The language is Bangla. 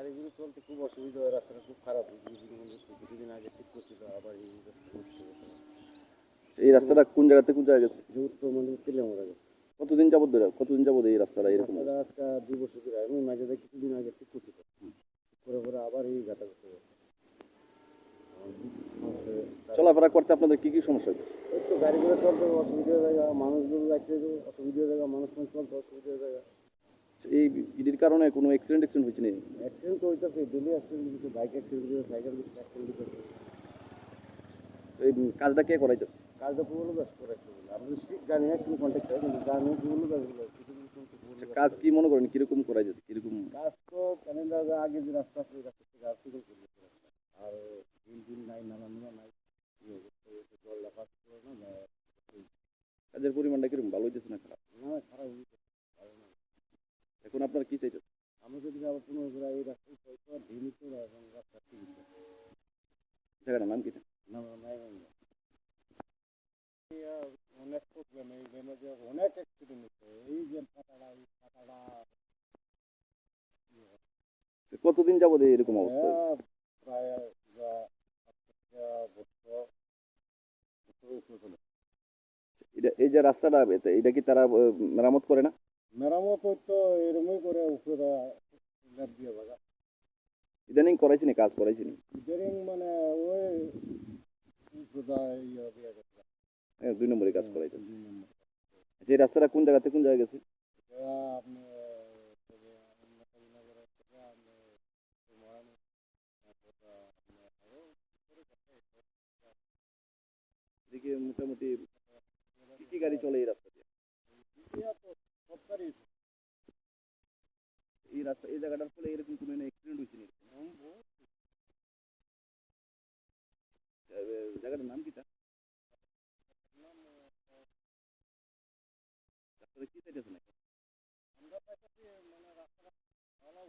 গাড়িগুলো চলতে খুব অসুবিধা হয়, রাস্তাটা খুব খারাপ। কিছুদিন আগে ঠিক করছিল, আবার এই রাস্তা নষ্ট হয়ে গেছে। এই রাস্তাটা কোন জায়গা থেকে কোন জায়গায় গেছে? যে উত্তর মানে তেলেমরা গেছে। কতদিন যাবত এই রাস্তাটা এরকম রাস্তাটা অবস্থা? আজকে 2 বছর ধরে, আমি মাঝে দিয়ে কিছুদিন আগে ঠিক করছিল, ঠিক করে পরে আবার এই গাটা করতে গেছে। চলাফেরা করতে আপনাদের কি কি সমস্যা হচ্ছে? এই তো গাড়িগুলো চলতে অসুবিধা হয়ে যায়, মানুষগুলো যাচ্ছে অসুবিধা হয়ে যায়, মানুষ চলতে অসুবিধা হয়ে যায়। এই ইডির কারণে কোনো অ্যাক্সিডেন্ট হয়েছে নাকি? অ্যাক্সিডেন্ট তো হইতেছে, ডেলি অ্যাক্সিডেন্ট হচ্ছে, বাইক অ্যাক্সিডেন্ট হচ্ছে, সাইকেল অ্যাক্সিডেন্ট হচ্ছে। এই কাজটা কে করাইতেছে? কাজটা পুরো ব্যস্ত রাখতে বলে আমাদের ঠিক জানি না কোনো কন্ট্যাক্ট হয়, কিন্তু জানি পুরো ব্যস্ত কাজ কি মনে করেন কিরকম করাইতেছে, কিরকম? কাজ তো প্যানেল আগে যে রাস্তা আছে ওই রাস্তা থেকে আর শুরু করবে আর দিন দিন নাই, নালা নাই, জল রাখা না। কাজের পরিমাণটা কিরকম, ভালো হইতেছে না খারাপ? না খারাপ হয়েছে, ভালো না। এখন আপনার কি চাইতেছে? আমরা যদি আবার 15 এই রাস্তায় ঢিমিত এবং রাস্তা ঠিক জায়গাটার নাম কি? না নাই অনেক প্রবলেম, এই যে অনেক অ্যাক্সিডেন্ট হচ্ছে, এই যে পাতাটা কতদিন যাবত এরকম অবস্থা? প্রায় বছর উপরে চলে। এই যে রাস্তাটা এটা কি তারা মেরামত করে না? মেরামত তো এরমই করে উপরে দিয়ে ভাগা ইদানিং করাইছি নি, কাজ করাইছি নি? রিপেয়ারিং মানে ওই উপরে ইয়ে দিয়ে গেছে। 2 নম্বরে কাজ করাইতেছে। 2 নম্বর এই রাস্তাটা কোন জায়গা থেকে কোন জায়গায় গেছে? আপনি নগরের থেকে আপনি মহারানী এদিকে মোটামুটি কি কি গাড়ি চলে এই রাস্তা দিয়ে? সরকারি এই জায়গাটার ফলে এরকম কোনো অ্যাক্সিডেন্ট হয়েছে নাকি? জায়গাটার নাম কি? রাস্তাটা কি সাইড আছে নাকি? আমরা পাইতেছি মানে রাস্তাটা ভালো